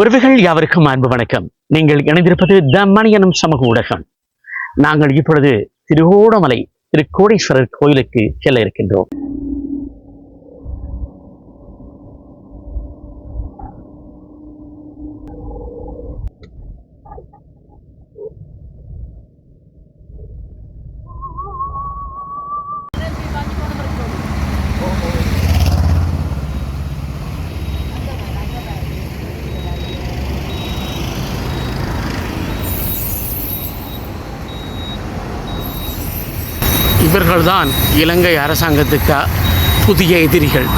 உறவுகள் யாவருக்கும் அன்பு வணக்கம். நீங்கள் இணைந்திருப்பது த மணி எனும் சமூக ஊடகம். நாங்கள் இப்பொழுது திருகோணமலை திருக்கோடீஸ்வரர் கோயிலுக்கு செல்ல இருக்கின்றோம். இவர்கள்தான் இலங்கை அரசாங்கத்துக்கு புதிய எதிரிகள்.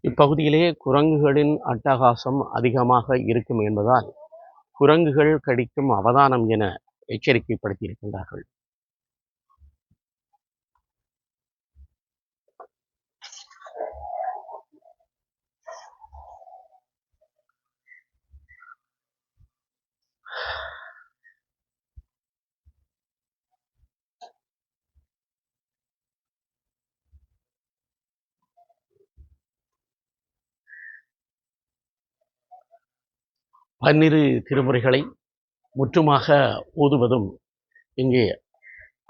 இப்பகுதியிலே குரங்குகளின் அட்டகாசம் அதிகமாக இருக்கும் என்பதால் குரங்குகள் கடிக்கும் அவதானம் என எச்சரிக்கைப்படுத்தியிருக்கின்றார்கள். பன்னிரு திருமுறைகளை முற்றுமாக ஓதுவதும் இங்கே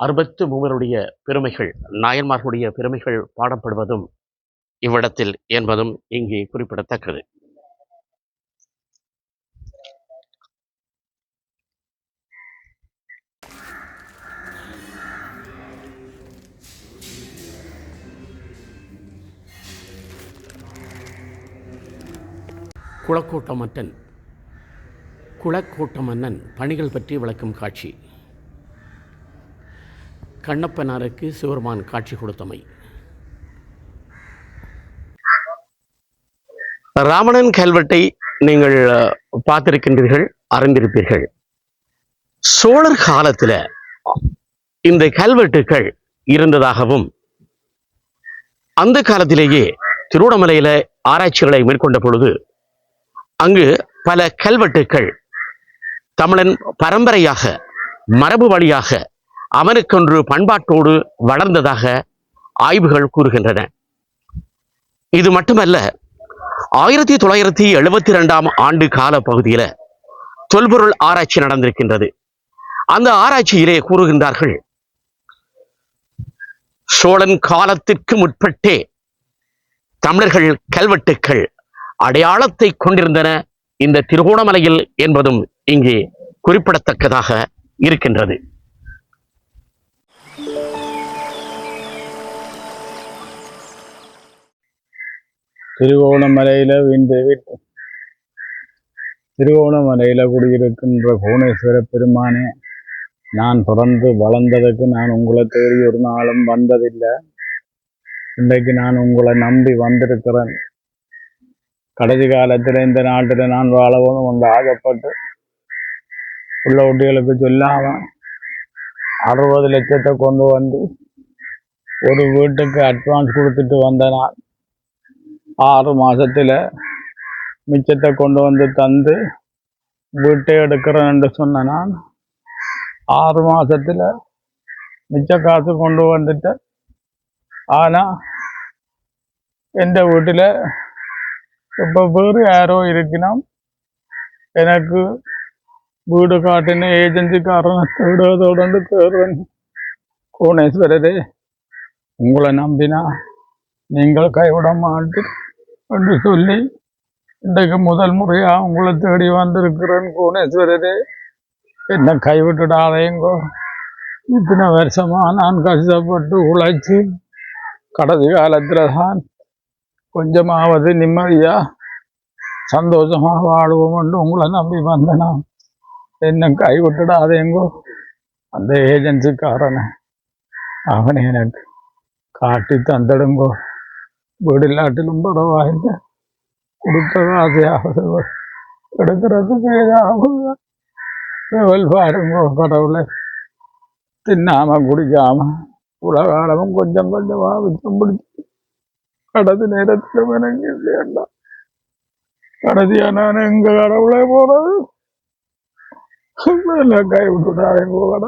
63 பெருமைகள் நாயன்மார்களுடைய பெருமைகள் பாடப்படுவதும் இவ்விடத்தில் என்பதும் இங்கே குறிப்பிடத்தக்கது. குளக்கோட்ட மன்னன் பணிகள் பற்றி விளக்கும் காட்சி. கண்ணப்பனாருக்கு சிவருமான் காட்சி கொடுத்தமை. ராமணன் கல்வெட்டை நீங்கள் பார்த்திருக்கின்றீர்கள், அறிந்திருப்பீர்கள். சோழர் காலத்தில் இந்த கல்வெட்டுக்கள் இருந்ததாகவும் அந்த காலத்திலேயே திருவண்ணாமலையில ஆராய்ச்சிகளை மேற்கொண்ட பொழுது அங்கு பல கல்வெட்டுக்கள் தமிழன் பரம்பரையாக மரபு வழியாக அவனுக்கொன்று பண்பாட்டோடு வளர்ந்ததாக ஆய்வுகள் கூறுகின்றன. இது மட்டுமல்ல, 1972 ஆண்டு கால பகுதியில் தொல்பொருள் ஆராய்ச்சி நடந்திருக்கின்றது. அந்த ஆராய்ச்சியிலே கூறுகின்றார்கள், சோழன் காலத்திற்கு முற்பட்டே தமிழர்கள் கல்வெட்டுக்கள் அடையாளத்தை கொண்டிருந்தன இந்த திருகோணமலையில் என்பதும் இங்கே குறிப்பிடத்தக்கதாக இருக்கின்றது. திருகோணமலையில குடியிருக்கின்ற புவனேஸ்வர பெருமானே, நான் பிறந்து வளர்ந்ததுக்கு நான் உங்களை தேடி ஒரு நாளும் வந்ததில்லை. இன்றைக்கு நான் உங்களை நம்பி வந்திருக்கிறேன். கடைசி காலத்தில் இந்த நாட்டில் நான் வாழவும் வந்து ஆகப்பட்டு உள்ள குட்டிகளுக்கு சொல்லாம 60 லட்சத்தை கொண்டு வந்து ஒரு வீட்டுக்கு அட்வான்ஸ் கொடுத்துட்டு வந்த நான் 6 மாசத்துல மிச்சத்தை கொண்டு வந்து தந்து வீட்டை எடுக்கிறேன் என்று சொன்ன நான் 6 மாசத்துல மிச்ச காசு கொண்டு வந்துட்டேன். ஆனா எந்த வீட்டுல இப்ப வேறு யாரோ இருக்கணும் எனக்கு வீடு காட்டின ஏஜென்சிக்காரனை தேடுவதோடு தேடுறேன். புவனேஸ்வரரே, உங்களை நம்பினா நீங்கள் கைவிட மாட்டீர் என்று சொல்லி இன்றைக்கு முதல் முறையா உங்களை தேடி வந்திருக்கிறேன். புவனேஸ்வரரே, என்ன கைவிட்டுடாதேங்கோ. இத்தனை வருஷமா நான் கஷ்டப்பட்டு உழைச்சி கடைசி காலத்துல தான் கொஞ்சமாவது நிம்மதியா சந்தோஷமா வாழுவோம் என்று உங்களை நம்பி வந்தனா என்ன கைவிட்டுடாதேங்கோ. அந்த ஏஜென்சிக்காரனை அவனை எனக்கு காட்டி தந்துடுங்கோ. வீடு இல்லாட்டிலும் பரவாயில்லை, கொடுத்த ஆசையாவது எடுக்கிறதுக்கு ஏதாவது பாருங்கோ. கடவுளை தின்னாம குடிக்காம உலகாலமும் கொஞ்சம் கொஞ்சமா விச்சம் பிடிச்சி கடைசி நேரத்தில் எனக்கு இல்லையண்டா. கடைசியா நான் எங்க கடவுளை போறது கை விட்டுட்டாங்க கூட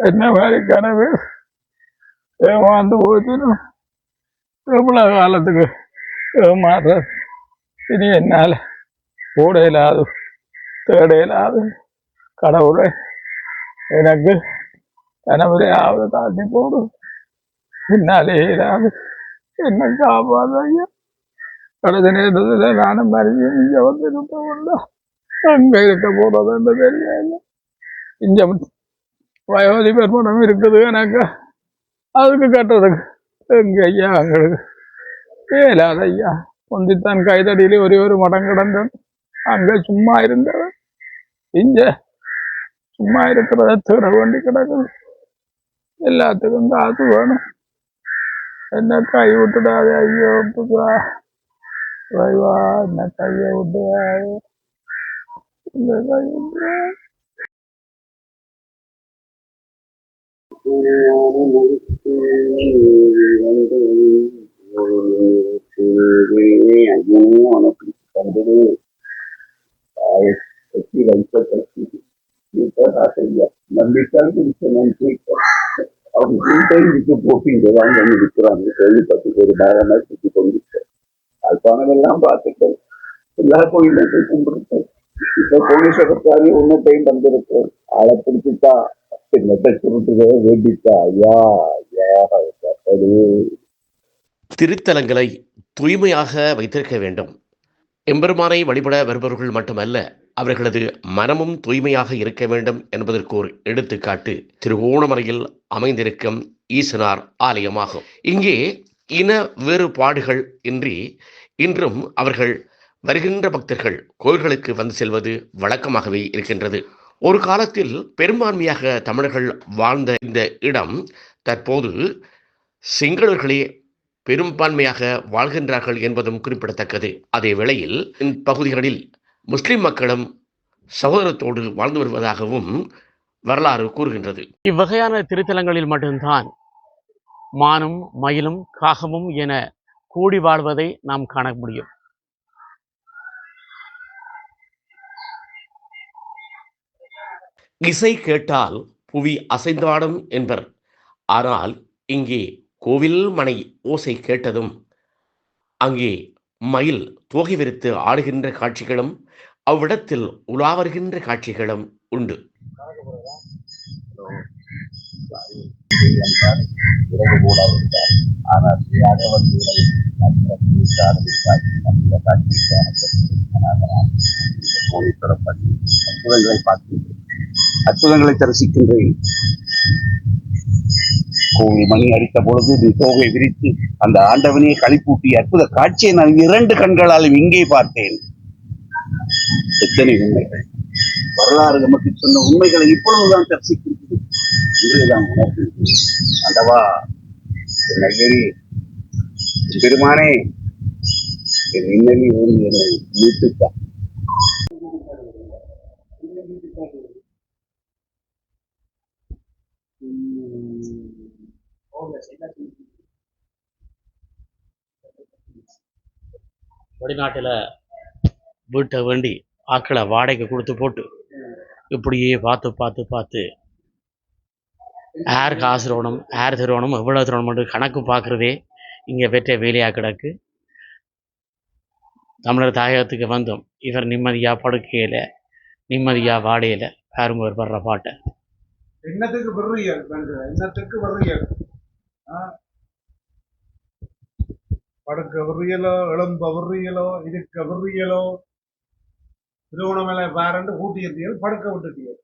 என்ன மாதிரி கனவு ஏமாந்து போச்சுன்னு எவ்வளவு காலத்துக்கு ஏமாற இனி என்னால கூட இல்லாது தேட இல்லாது கடவுளை எனக்கு கனவுலையாவது காட்டி போடு பின்னாலே இல்லாது என்ன காப்பாது ஐயா கடைசி நேரத்தில் நானும் மறுபடியும் இங்கே வந்து இருப்போம்ல அங்க இருக்க போறதுன்னு தெரியல இங்க வயோதி பெருமணம் இருக்குது எனக்கு அதுக்கு கட்டுறதுக்கு எங்க ஐயா எங்களுக்கு ஏலாத ஐயா முந்தித்தான் கைதடியிலே ஒரே ஒரு மடம் கிடந்தேன் அங்க சும்மா இருந்தவன் இங்க சும்மா இருக்கிறத தேட வேண்டி கிடக்குது எல்லாத்துக்கும் காசு வேணும் என்ன கை விட்டுடாது ஐயோ வைவா என்ன கையை விட்டுவாரு இந்த கை விட்டுவா அல்பானதெல்லாம் பார்த்துட்டேன் எல்லா கோயிலும் கும்பிட்டு இப்ப கோணேஸ்வரத்தாரி உன்னத்தையும் வந்திருக்கேன் ஆளை பிடிச்சிட்டா என்னத்தை சுருட்டுக வேண்டிட்டா ஐயா திருத்தலங்களை தூய்மையாக வைத்திருக்க வேண்டும். எம்பெருமானை வழிபட வருபவர்கள் மட்டுமல்ல, அவர்களது மனமும் தூய்மையாக இருக்க வேண்டும் என்பதற்கு ஒரு எடுத்துக்காட்டு திருகோணமலையில் அமைந்திருக்கும் ஈசனார் ஆலயமாகும். இங்கே இன வேறுபாடுகள் இன்றி இன்றும் அவர்கள் வருகின்ற பக்தர்கள் கோயில்களுக்கு வந்து செல்வது வழக்கமாகவே இருக்கின்றது. ஒரு காலத்தில் பெரும்பான்மையாக தமிழர்கள் வாழ்ந்த இந்த இடம் தற்போது சிங்களர்களே பெரும்பான்மையாக வாழ்கின்றார்கள் என்பதும் குறிப்பிடத்தக்கது. அதே வேளையில் இந்த பகுதிகளில் முஸ்லிம் மக்களும் சகோதரத்தோடு வாழ்ந்து வருவதாகவும் வரலாறு கூறுகின்றது. இவ்வகையான திருத்தலங்களில் மட்டும்தான் மானும் மயிலும் காகமும் என கூடி வாழ்வதை நாம் காண முடியும். இசை கேட்டால் புவி அசைந்தாடும் என்பர். ஆனால் இங்கே கோவில் மனை ஓசை கேட்டதும் அங்கே மயில் தோகை விரித்து ஆடுகின்ற காட்சிகளும் அவ்விடத்தில் உலா வருகின்ற காட்சிகளும் உண்டு. அற்புதங்களை தரிசிக்கின்றேன். கோவில் மணி அடித்த பொழுது நீ தோகை விரித்து அந்த ஆண்டவனையே களிப்பூட்டி அற்புத காட்சியை நான் 2 கண்களாலும் இங்கே பார்த்தேன். எத்தனை உண்மைகள்! வரலாறு நமக்கு சொன்ன உண்மைகளை இப்பொழுதுதான் தரிசிக்கின்றது. இன்றுதான் உணர்கின்றது. ஆண்டவா, என் ஐயரே, பெருமானே, என் இன்னலில் இருந்து என்னை மீட்டுத்தான். வெளிநாட்டில் வீட்டை வேண்டி ஆக்களை வாடகை கொடுத்து போட்டு இப்படியே பார்த்து யார் காசு தரணும், யார் தருவணும், எவ்வளோ தரணும்னு கணக்கு பார்க்குறதே இங்கே வெற்ற வேலையாக கிடக்கு. தமிழர் தாயகத்துக்கு வந்தோம், இவர் நிம்மதியாக படுக்கையில் நிம்மதியாக வாடையில் பாருங்க ஒரு படுற பாட்டை. என்னத்துக்கு விடுறீர்கள்? என்னத்துக்கு விடுறீர்கள்? படுக்க விடுறீங்களோ, எழும்ப விடுறீங்களோ, இருக்க விடுறீங்களோ, திருவண்ணாமலை பாரண்டு கூட்டியிருந்தீர்கள், படுக்க விட்டுட்டீர்கள்.